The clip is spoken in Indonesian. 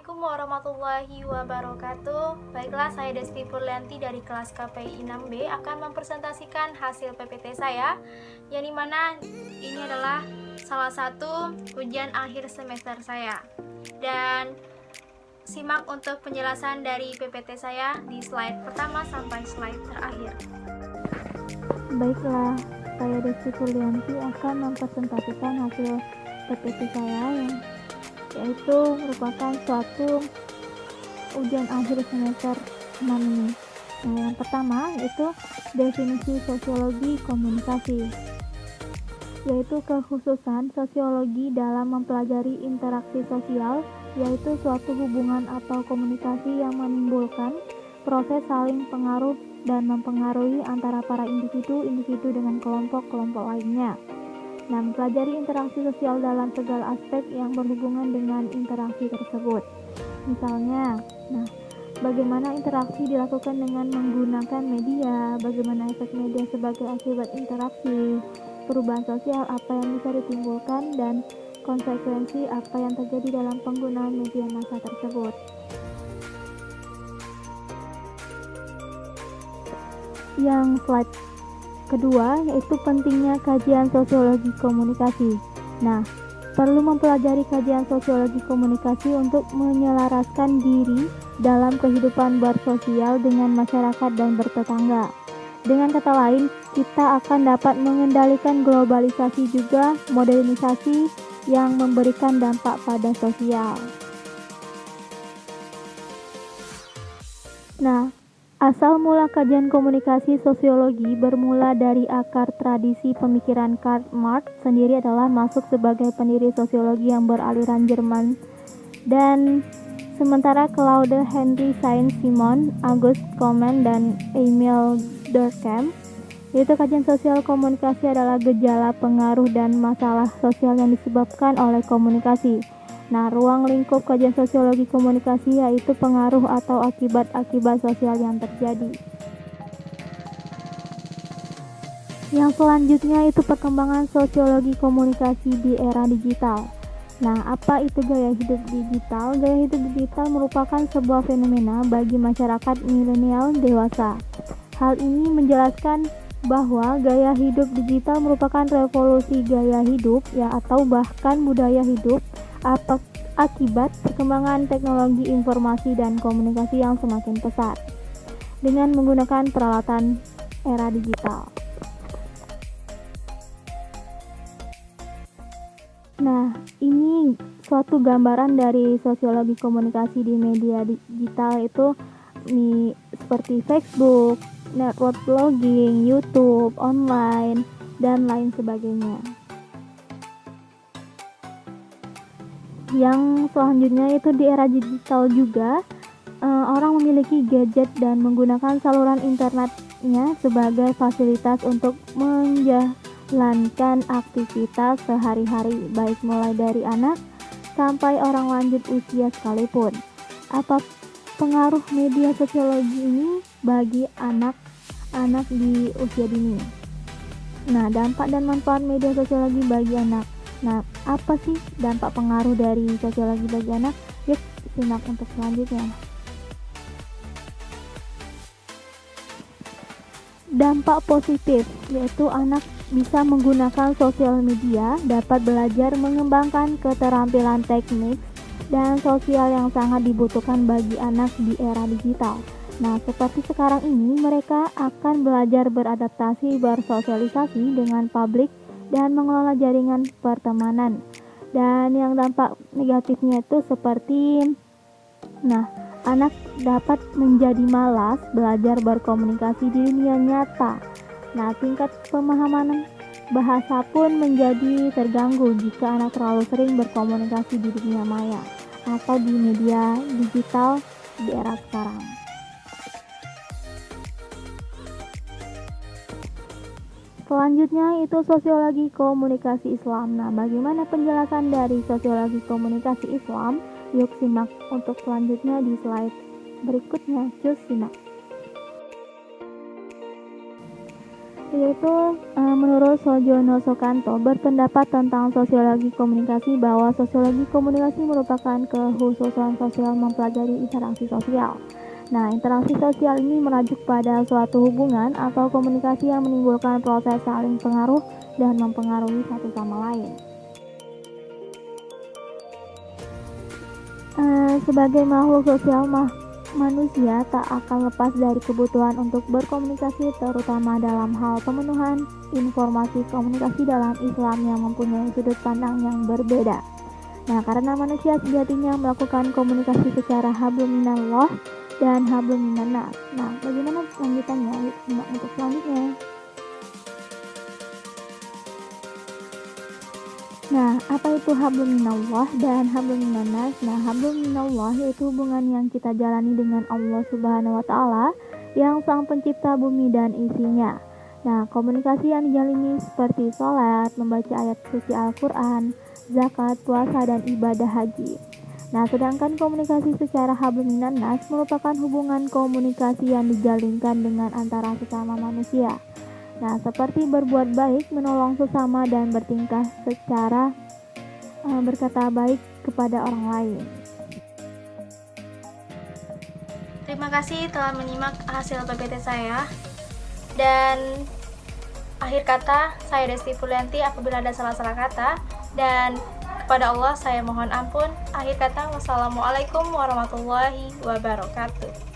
Assalamualaikum warahmatullahi wabarakatuh. Baiklah, saya Desti Purlianti dari kelas KPI 6B akan mempresentasikan hasil PPT saya, yang dimana ini adalah salah satu ujian akhir semester saya. Dan simak untuk penjelasan dari PPT saya di slide pertama sampai slide terakhir. Baiklah, saya Desti Purlianti akan mempresentasikan hasil PPT saya yaitu merupakan suatu ujian akhir semester 6 ini. Nah, yang pertama yaitu definisi sosiologi komunikasi, yaitu kekhususan sosiologi dalam mempelajari interaksi sosial, yaitu suatu hubungan atau komunikasi yang menimbulkan proses saling pengaruh dan mempengaruhi antara para individu dengan kelompok-kelompok lainnya. Nah, mempelajari interaksi sosial dalam segala aspek yang berhubungan dengan interaksi tersebut. Misalnya, bagaimana interaksi dilakukan dengan menggunakan media, bagaimana efek media sebagai akibat interaksi, perubahan sosial apa yang bisa ditimbulkan, dan konsekuensi apa yang terjadi dalam penggunaan media massa tersebut. Yang slide kedua yaitu pentingnya kajian sosiologi komunikasi. Nah, perlu mempelajari kajian sosiologi komunikasi untuk menyelaraskan diri dalam kehidupan bersosial dengan masyarakat dan bertetangga. Dengan kata lain, kita akan dapat mengendalikan globalisasi juga modernisasi yang memberikan dampak pada sosial. Nah, asal mula kajian komunikasi sosiologi bermula dari akar tradisi pemikiran Karl Marx sendiri adalah masuk sebagai pendiri sosiologi yang beraliran Jerman, dan sementara Claude Henry Saint-Simon, Auguste Comte, dan Emile Durkheim, yaitu kajian sosial komunikasi adalah gejala, pengaruh, dan masalah sosial yang disebabkan oleh komunikasi. Nah, ruang lingkup kajian sosiologi komunikasi yaitu pengaruh atau akibat-akibat sosial yang terjadi. Yang selanjutnya itu perkembangan sosiologi komunikasi di era digital. Nah, apa itu gaya hidup digital? Gaya hidup digital merupakan sebuah fenomena bagi masyarakat milenial dewasa. Hal ini menjelaskan bahwa gaya hidup digital merupakan revolusi gaya hidup atau bahkan budaya hidup akibat perkembangan teknologi informasi dan komunikasi yang semakin pesat dengan menggunakan peralatan era digital. Nah, ini suatu gambaran dari sosiologi komunikasi di media digital itu seperti Facebook, network blogging, YouTube, online, dan lain sebagainya. Yang selanjutnya itu di era digital juga orang memiliki gadget dan menggunakan saluran internetnya sebagai fasilitas untuk menjalankan aktivitas sehari-hari, baik mulai dari anak sampai orang lanjut usia sekalipun. Apa pengaruh media sosiologi ini bagi anak-anak di usia dini? Nah, dampak dan manfaat media sosiologi bagi anak. Nah, apa sih dampak pengaruh dari sosiologi bagi anak? Yuk, simak untuk selanjutnya. Dampak positif, yaitu anak bisa menggunakan sosial media, dapat belajar mengembangkan keterampilan teknik dan sosial yang sangat dibutuhkan bagi anak di era digital. Nah, seperti sekarang ini, mereka akan belajar beradaptasi, bersosialisasi dengan publik, dan mengelola jaringan pertemanan. Dan yang dampak negatifnya itu seperti anak dapat menjadi malas belajar berkomunikasi di dunia nyata. Nah, tingkat pemahaman bahasa pun menjadi terganggu jika anak terlalu sering berkomunikasi di dunia maya atau di media digital di era sekarang. Selanjutnya itu sosiologi komunikasi Islam. Nah, bagaimana penjelasan dari sosiologi komunikasi Islam? Yuk simak untuk selanjutnya di slide berikutnya. Cus simak. yaitu menurut Sojono Soekanto berpendapat tentang sosiologi komunikasi bahwa sosiologi komunikasi merupakan kekhususan sosial mempelajari interaksi sosial. Nah, interaksi sosial ini merujuk pada suatu hubungan atau komunikasi yang menimbulkan proses saling pengaruh dan mempengaruhi satu sama lain. Sebagai makhluk sosial, manusia tak akan lepas dari kebutuhan untuk berkomunikasi, terutama dalam hal pemenuhan informasi komunikasi dalam Islam yang mempunyai sudut pandang yang berbeda. Nah, karena manusia sejatinya melakukan komunikasi secara hablum minallah dan hablum minannas. Nah, bagaimana lanjutannya? Untuk selanjutnya. Nah, apa itu hablum minallah dan hablum minannas? Nah, hablum minallah yaitu hubungan yang kita jalani dengan Allah Subhanahu wa taala yang Sang Pencipta bumi dan isinya. Nah, komunikasi yang dijalani seperti sholat, membaca ayat suci Al-Qur'an, zakat, puasa, dan ibadah haji. Nah, sedangkan komunikasi secara hablum minannas merupakan hubungan komunikasi yang dijalinkan dengan antara sesama manusia. Nah, seperti berbuat baik, menolong sesama, dan bertingkah secara berkata baik kepada orang lain. Terima kasih telah menyimak hasil PPT saya. Dan akhir kata, saya Desti Fulianti apabila ada salah-salah kata. Dan kepada Allah saya mohon ampun. Akhir kata, wassalamualaikum warahmatullahi wabarakatuh.